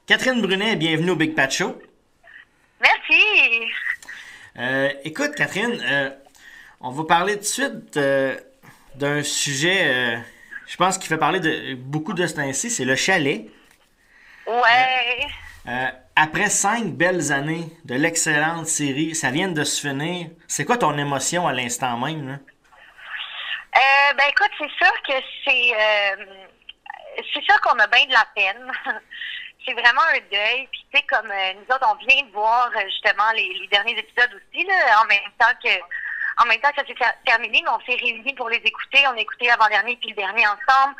Catherine Brunet, bienvenue au Big Pat Show. Merci. Écoute, Catherine, on va parler tout de suite d'un sujet, je pense, qui fait parler de beaucoup de ce temps-ci, c'est le chalet. Ouais. Après 5 belles années de l'excellente série, ça vient de se finir. C'est quoi ton émotion à l'instant même, là? Ben écoute, c'est sûr que c'est sûr qu'on a bien de la peine. C'est vraiment un deuil. Puis tu sais, comme nous autres, on vient de voir justement les derniers épisodes aussi, là, en même temps que ça s'est terminé, mais on s'est réunis pour les écouter. On a écouté l'avant-dernier puis le dernier ensemble.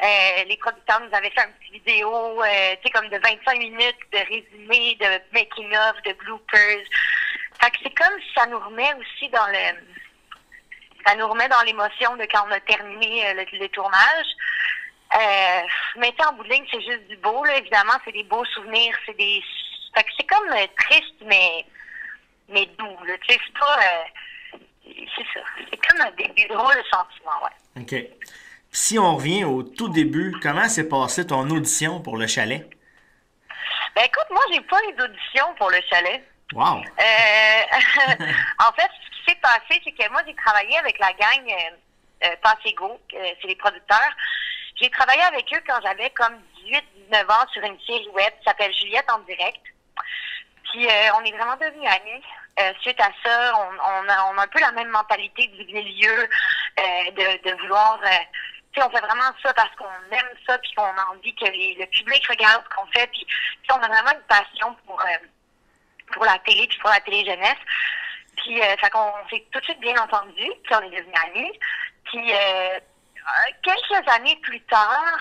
Les producteurs nous avaient fait un petit vidéo, tu sais, comme de 25 minutes de résumé, de making-of, de bloopers. Fait que c'est comme si ça nous remet aussi ça nous remet dans l'émotion de quand on a terminé le tournage. Mais en bout de ligne, c'est juste du beau, là. Évidemment, c'est des beaux souvenirs, fait que c'est comme triste, mais doux, là. Tu sais, c'est pas... c'est ça. C'est comme des drôles de sentiments, ouais. OK. Si on revient au tout début, comment s'est passée ton audition pour le chalet? Ben écoute, moi, j'ai pas eu d'audition pour le chalet. Wow! En fait, ce qui s'est passé, c'est que moi, j'ai travaillé avec la gang Passego, c'est les producteurs. J'ai travaillé avec eux quand j'avais comme 18-19 ans sur une série web qui s'appelle Juliette en direct. Puis on est vraiment devenus amis. Suite à ça, on a un peu la même mentalité du milieu, de vouloir... tu sais, on fait vraiment ça parce qu'on aime ça, puis qu'on a envie que le public regarde ce qu'on fait. Puis on a vraiment une passion pour la télé, puis pour la télé-jeunesse. Puis fait qu'on s'est tout de suite bien entendu, puis on est devenus amis. Puis quelques années plus tard,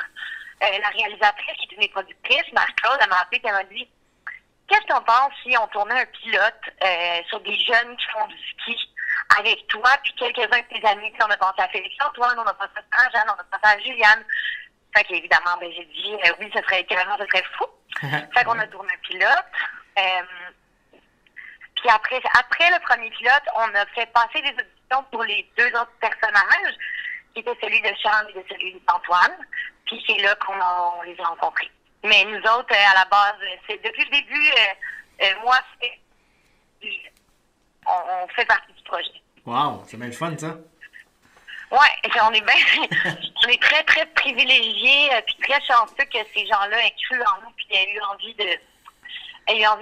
la réalisatrice, qui est une des productrices, Marc-Claude, elle m'a appelé et elle m'a dit: qu'est-ce que t'en penses si on tournait un pilote sur des jeunes qui font du ski avec toi, puis quelques-uns de tes amis? Puis on a pensé à Félix-Antoine, on a pensé à Jeanne, on a pensé à Juliane. Fait qu'évidemment, ben, j'ai dit oui, ça serait carrément, ça serait fou. Fait qu'on a tourné un pilote. Puis après le premier pilote, on a fait passer des auditions pour les deux autres personnages, qui étaient celui de Charles et celui d'Antoine. Puis c'est là qu'on les a rencontrés. Mais nous autres, à la base, c'est depuis le début, moi, on fait partie du projet. Wow! C'est bien le fun, ça! Ouais, et on est on est très, très privilégiés, puis très chanceux que ces gens-là aient cru en nous, puis aient eu envie de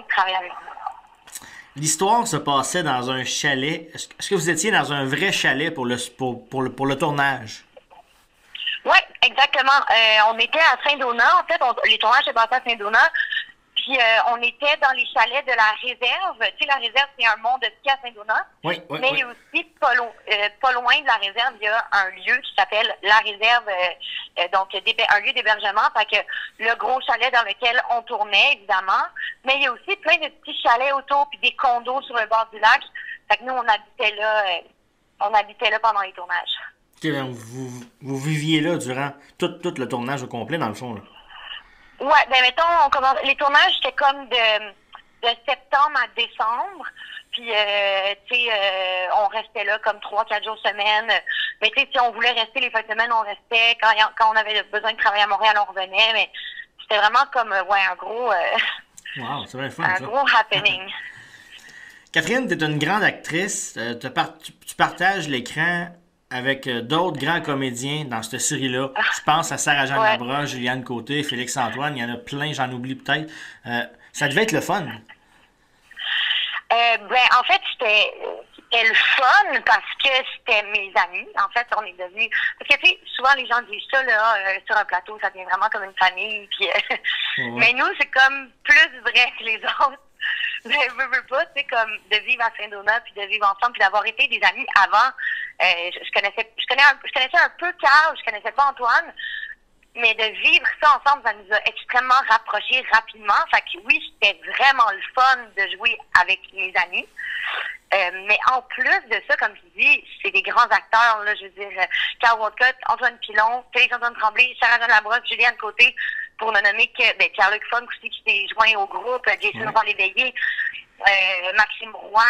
travailler avec nous. L'histoire se passait dans un chalet. Est-ce que vous étiez dans un vrai chalet pour le tournage? Oui, exactement. On était à Saint-Donat. En fait, les tournages se passaient à Saint-Donat. Puis on était dans les chalets de la réserve. Tu sais, la réserve, c'est un mont de ski à Saint-Donat. Oui, oui, Mais oui. il y a aussi, pas loin de la réserve, il y a un lieu qui s'appelle la réserve, donc un lieu d'hébergement. Fait que le gros chalet dans lequel on tournait, évidemment. Mais il y a aussi plein de petits chalets autour, puis des condos sur le bord du lac. Fait que nous, on habitait là pendant les tournages. Ok, donc vous viviez là durant tout le tournage au complet, dans le fond, là. Ouais, ben mettons, les tournages, c'était comme de septembre à décembre. Puis, tu sais, on restait là comme 3-4 jours semaine. Mais tu sais, si on voulait rester les fins de semaine, on restait. Quand on avait besoin de travailler à Montréal, on revenait. Mais c'était vraiment comme, ouais, un gros... Wow, c'est bien fun, un ça. gros happening. Catherine, t'es une grande actrice. Tu partages l'écran avec d'autres grands comédiens dans cette série-là. Je pense à Sarah-Jeanne Ouais. Labrosse, Juliane Côté, Félix-Antoine. Il y en a plein, j'en oublie peut-être. Ça devait être le fun. Ben, en fait, c'était le fun parce que c'était mes amis. En fait, on est devenus... Parce que, tu sais, souvent, les gens disent ça, là, sur un plateau, ça devient vraiment comme une famille. Puis, Ouais. mais nous, c'est comme plus vrai que les autres. Mais veux pas, tu sais, comme de vivre à Saint-Donat, puis de vivre ensemble, puis d'avoir été des amis avant. Je connaissais un peu Carl, je connaissais pas Antoine. Mais de vivre ça ensemble, ça nous a extrêmement rapprochés rapidement. Fait que oui, c'était vraiment le fun de jouer avec mes amis. Mais en plus de ça, comme tu dis, c'est des grands acteurs, là, je veux dire, Carl Walcott, Antoine Pilon, Félix-Antoine Tremblay, Sarah-Jeanne Labrosse, Juliane Côté, pour ne nommer que Pierre-Luc Funk aussi qui s'est joint au groupe, Jason Van-Léveillé, Maxime Roy,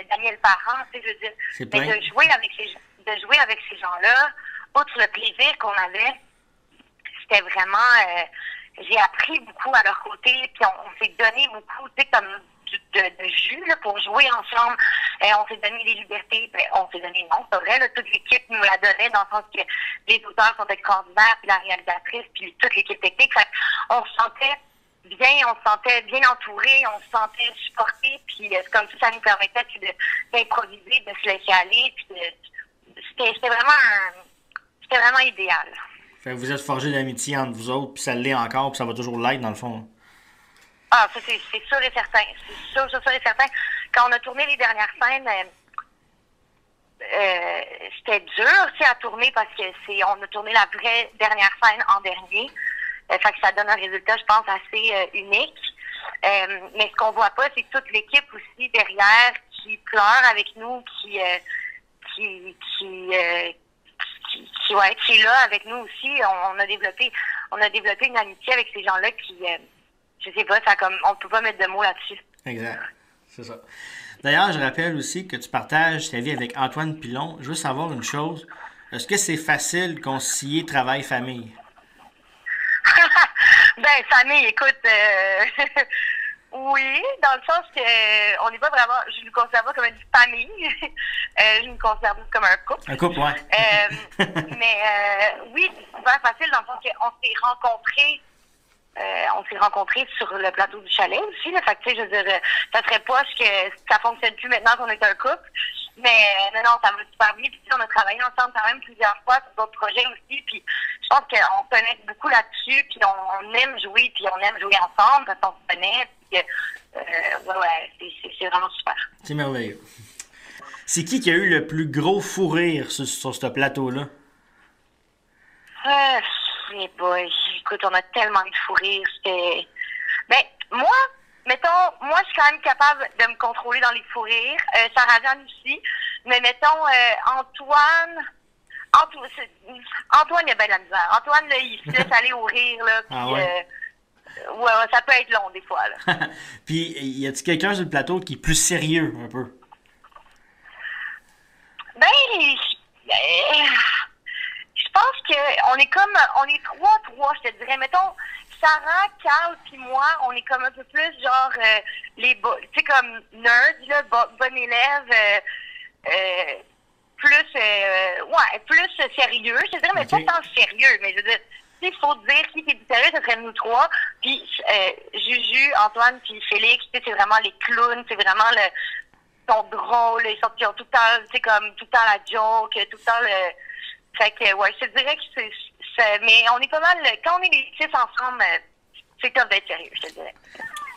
Daniel Parent, tu sais, je veux dire. C'est Mais plein. de jouer avec ces gens-là, outre le plaisir qu'on avait, c'était vraiment j'ai appris beaucoup à leur côté, puis on s'est donné beaucoup, tu sais, comme de jus là, pour jouer ensemble. On s'est donné des libertés. Ben, on s'est donné, non, c'est vrai, là, toute l'équipe nous la donnait dans le sens que les auteurs sont extraordinaires, puis la réalisatrice, puis toute l'équipe technique. Fait, on se sentait bien entouré, on se sentait supporté, puis c'est comme ça nous permettait d'improviser, de se laisser aller, puis c'était vraiment idéal. Fait que vous êtes forgé d'amitié entre vous autres, puis ça l'est encore, puis ça va toujours l'être dans le fond. Ah, ça c'est sûr et certain. C'est sûr et certain. Quand on a tourné les dernières scènes, c'était dur aussi à tourner parce que on a tourné la vraie dernière scène en dernier. Fait que ça donne un résultat, je pense, assez unique. Mais ce qu'on voit pas, c'est toute l'équipe aussi derrière qui pleure avec nous, qui est là avec nous aussi. On a développé une amitié avec ces gens-là qui, je sais pas, on peut pas mettre de mots là-dessus. Exact. C'est ça. D'ailleurs, je rappelle aussi que tu partages ta vie avec Antoine Pilon. Je veux savoir une chose. Est-ce que c'est facile de concilier travail-famille? Ben, famille, écoute, oui, dans le sens que on n'est pas vraiment, je ne me considère pas comme une famille, je me considère plus comme un couple. Un couple, ouais. Mais oui, c'est super facile dans le sens qu'on s'est rencontrés sur le plateau du chalet aussi. Là, fait que, tu sais, je veux dire, ça serait poche que ça fonctionne plus maintenant qu'on est un couple. Mais non, ça va super bien. Puis on a travaillé ensemble quand même plusieurs fois sur d'autres projets aussi. Puis je pense qu'on connecte beaucoup là-dessus. Puis on aime jouer, puis on aime jouer ensemble parce qu'on se connaît. Puis c'est vraiment super. C'est merveilleux. C'est qui a eu le plus gros fou rire sur ce plateau-là? Écoute, on a tellement de fou rire. Ben, moi, je suis quand même capable de me contrôler dans les fous rires. Sarah Jeanne aussi. Mais mettons, Antoine, il a bien de la misère. Antoine, là, il se laisse aller au rire, là. Puis, ouais, ça peut être long, des fois, là. Puis, y a-t-il quelqu'un sur le plateau qui est plus sérieux, un peu? Je pense qu'on est on est trois, je te dirais. Mettons, Sarah, Carl puis moi, on est comme un peu plus genre tu sais, comme nerd, là, bon élève, plus sérieux, je te dirais, mais pas tant sérieux, mais je veux dire, il faut dire qui est plus sérieux, ce serait nous trois. Puis Juju, Antoine puis Félix, tu sais, c'est vraiment les clowns, c'est vraiment ils sont drôles, ils ont tout le temps, tu sais, comme tout le temps la joke, tout le temps le... Fait que, ouais, je te dirais que mais on est pas mal, quand on est les six ensemble, c'est top d'être sérieux, je te dirais.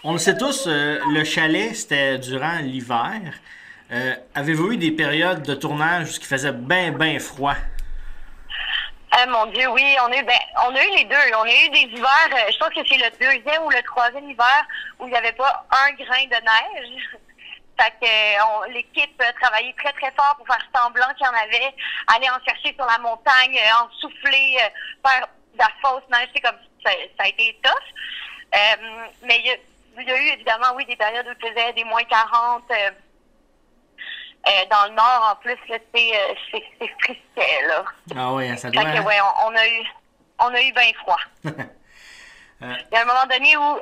On le sait tous, le chalet, c'était durant l'hiver. Avez-vous eu des périodes de tournage où il faisait bien froid? Mon Dieu, oui, on a eu les deux. On a eu des hivers, je pense que c'est le deuxième ou le troisième hiver où il n'y avait pas un grain de neige. Fait que l'équipe travaillait très, très fort pour faire semblant qu'il y en avait, aller en chercher sur la montagne, en souffler, faire de la fausse neige. C'est comme ça a été tough. Mais il y a eu évidemment, oui, des périodes où il faisait des moins 40. Dans le nord, en plus, là, c'est frisquet, là. Ah oui, ça doit... Fait que, ouais, on a eu bien froid. Il y a un moment donné où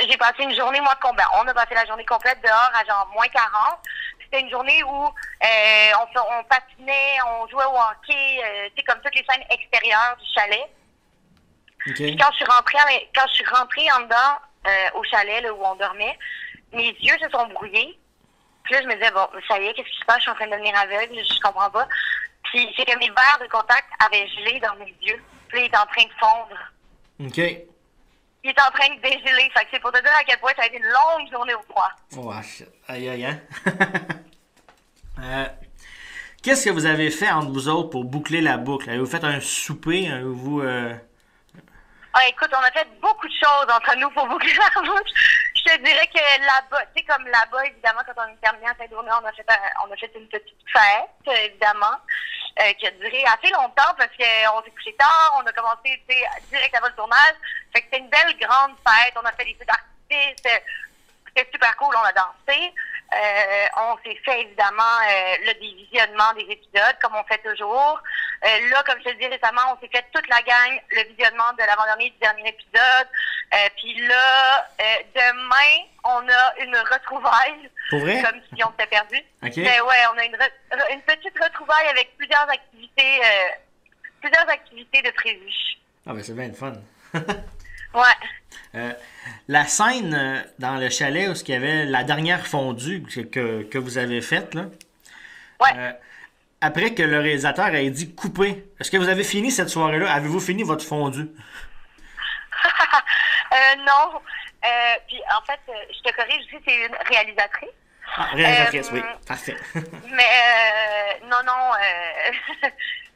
j'ai passé une journée, on a passé la journée complète dehors à genre moins 40. C'était une journée où on patinait, on jouait au hockey, tu sais, comme toutes les scènes extérieures du chalet. Okay. Puis quand je suis rentrée en dedans, au chalet, là, où on dormait, mes yeux se sont brouillés. Puis là, je me disais, bon, ça y est, qu'est-ce qui se passe? Je suis en train de devenir aveugle, je comprends pas. Puis c'est que mes verres de contact avaient gelé dans mes yeux. Puis là, il était en train de fondre. OK. Il est en train de dégeler. Fait que c'est pour te dire à quel point ça a été une longue journée au froid. Oh, shit. Aïe, hein? Qu'est-ce que vous avez fait entre vous autres pour boucler la boucle? Avez-vous fait un souper? Écoute, on a fait beaucoup de choses entre nous pour boucler la boucle. Je te dirais que là-bas, tu sais, comme là-bas, évidemment, quand on est terminé à Saint-Domingue, on a fait une petite fête, évidemment, qui a duré assez longtemps parce qu'on s'est couché tard, on a commencé, tu sais, direct avant le tournage. Fait que c'était une belle grande fête, on a fait des feux d'artifice, c'était super cool, on a dansé. On s'est fait évidemment des visionnements des épisodes, comme on fait toujours. Là, comme je te dis récemment, on s'est fait toute la gang le visionnement de l'avant-dernier du dernier épisode. Puis là, demain, on a une retrouvaille. Pour vrai? Comme si on s'était perdu. OK. Mais ouais, on a une petite retrouvaille avec plusieurs activités de prévues. Ah, ben c'est bien le fun. Ouais. La scène dans le chalet où il y avait la dernière fondue que vous avez faite, là. Ouais. Après que le réalisateur ait dit couper, est-ce que vous avez fini cette soirée-là? Avez-vous fini votre fondue? Non. Puis en fait, je te corrige aussi, c'est une réalisatrice. Ah, réalisatrice, oui. Parfait. Mais non,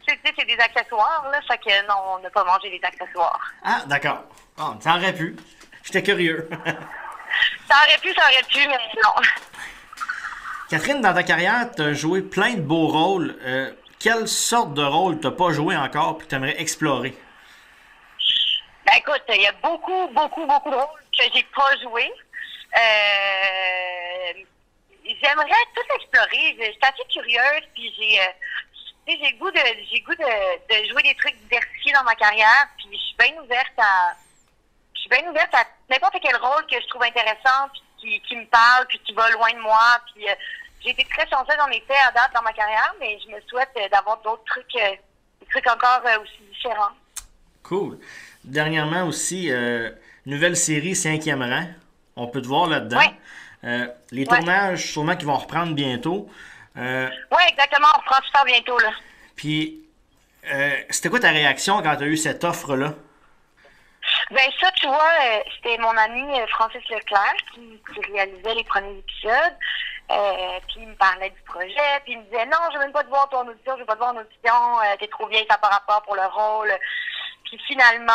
c'est des accessoires, là. Fait que non, on n'a pas mangé les accessoires. Ah, d'accord. Oh, ça aurait pu. J'étais curieux. Ça aurait pu, mais non. Catherine, dans ta carrière, tu as joué plein de beaux rôles. Quelle sorte de rôle t'as pas joué encore et que tu aimerais explorer? Ben écoute, il y a beaucoup de rôles que j'ai pas joué. J'aimerais tout explorer. Je suis assez curieuse, puis j'ai le goût de jouer des trucs diversifiés dans ma carrière, puis je suis bien ouverte à n'importe quel rôle que je trouve intéressant, puis qui me parle, puis qui va loin de moi, puis j'ai été très chanceuse en effet à date dans ma carrière, mais je me souhaite d'avoir d'autres trucs, des trucs encore aussi différents. Cool. Dernièrement aussi, nouvelle série 5e rang. On peut te voir là-dedans. Ouais. Les tournages, sûrement qu'ils vont reprendre bientôt. Oui, exactement. On reprend super bientôt, là. Puis, c'était quoi ta réaction quand tu as eu cette offre-là? Ben ça, tu vois, c'était mon ami Francis Leclerc qui réalisait les premiers épisodes. Puis il me parlait du projet, puis il me disait non, je veux même pas te voir ton audition, je veux pas te voir en audition, t'es trop vieille, ça par rapport pour le rôle. Puis finalement,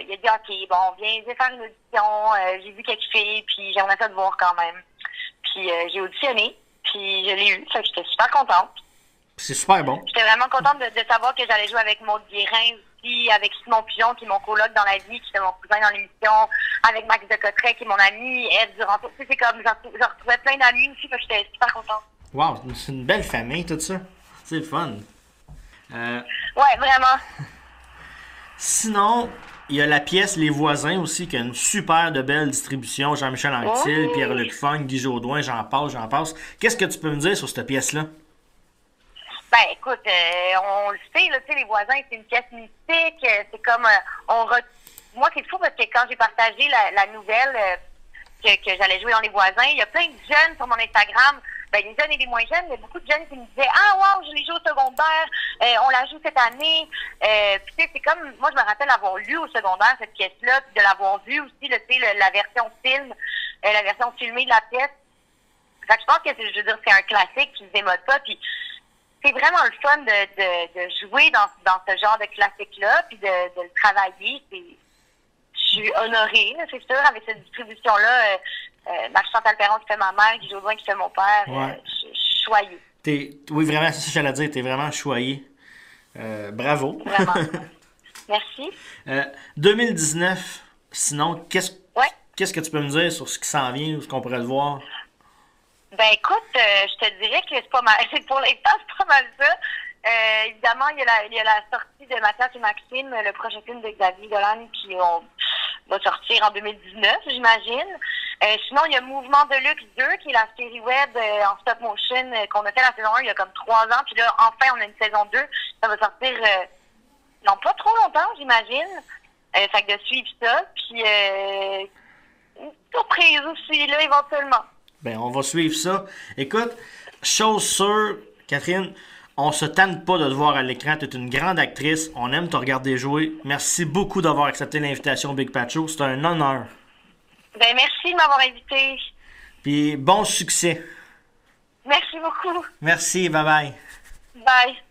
il a dit ok, bon, viens faire une audition, j'ai vu quelques filles, puis j'aimerais ça te voir quand même. Puis j'ai auditionné, puis je l'ai eu, fait que j'étais super contente. C'est super bon. J'étais vraiment contente de savoir que j'allais jouer avec Maud Guérin aussi, avec Simon Pigeon, qui est mon coloc dans la vie, qui est mon cousin dans l'émission, avec Max de Cotteret, qui est mon ami, Ed Durant. Tu sais, c'est comme, je retrouvais plein d'amis aussi, fait que j'étais super contente. Wow, c'est une belle famille, tout ça. C'est le fun. Ouais, vraiment. Sinon, il y a la pièce Les Voisins aussi, qui a une super de belle distribution. Jean-Michel Anctil, Pierre-Luc Funk, Guy Jodoin, j'en passe. Qu'est-ce que tu peux me dire sur cette pièce-là? Ben, écoute, on le sait, là, tu sais, Les Voisins, c'est une pièce mystique. C'est comme, moi, c'est fou parce que quand j'ai partagé la nouvelle que j'allais jouer dans Les Voisins, il y a plein de jeunes sur mon Instagram, ben, les jeunes et les moins jeunes, il y a beaucoup de jeunes qui me disaient « Ah, wow, je l'ai joué au secondaire, on la joue cette année. » Puis, tu sais, c'est comme, moi, je me rappelle avoir lu au secondaire cette pièce-là, puis de l'avoir vue aussi, là, tu sais, la version film, la version filmée de la pièce. Fait que je pense que, je veux dire, c'est un classique qui ne se démode pas, puis c'est vraiment le fun de jouer dans ce genre de classique-là, puis de le travailler. Je suis honorée, c'est sûr, avec cette distribution-là. Marie-Chantal Perron qui fait ma mère, Guy Jodoin qui fait mon père. Ouais. Je suis choyée. Oui, vraiment, c'est ça que j'allais dire. T'es vraiment choyée. Bravo. Vraiment. Merci. 2019, sinon, Ouais. qu'est-ce que tu peux me dire sur ce qui s'en vient ou ce qu'on pourrait le voir? Ben écoute, je te dirais que c'est pas mal. Pour l'instant, c'est pas mal ça. Évidemment, il y a la sortie de Mathias et Maxime, le prochain film de Xavier Dolan qui va sortir en 2019, j'imagine. Sinon, il y a Mouvement de Luxe 2, qui est la série web en stop motion qu'on a fait la saison 1 il y a comme 3 ans. Puis là, enfin, on a une saison 2. Ça va sortir, non, pas trop longtemps, j'imagine. Fait que de suivre ça. Puis, une surprise aussi, là, éventuellement. Ben, on va suivre ça. Écoute, chose sûre, Catherine, on se tanne pas de te voir à l'écran. Tu es une grande actrice. On aime te regarder jouer. Merci beaucoup d'avoir accepté l'invitation Big Pacho. C'est un honneur. Ben, merci de m'avoir invité. Puis bon succès. Merci beaucoup. Merci, bye bye. Bye.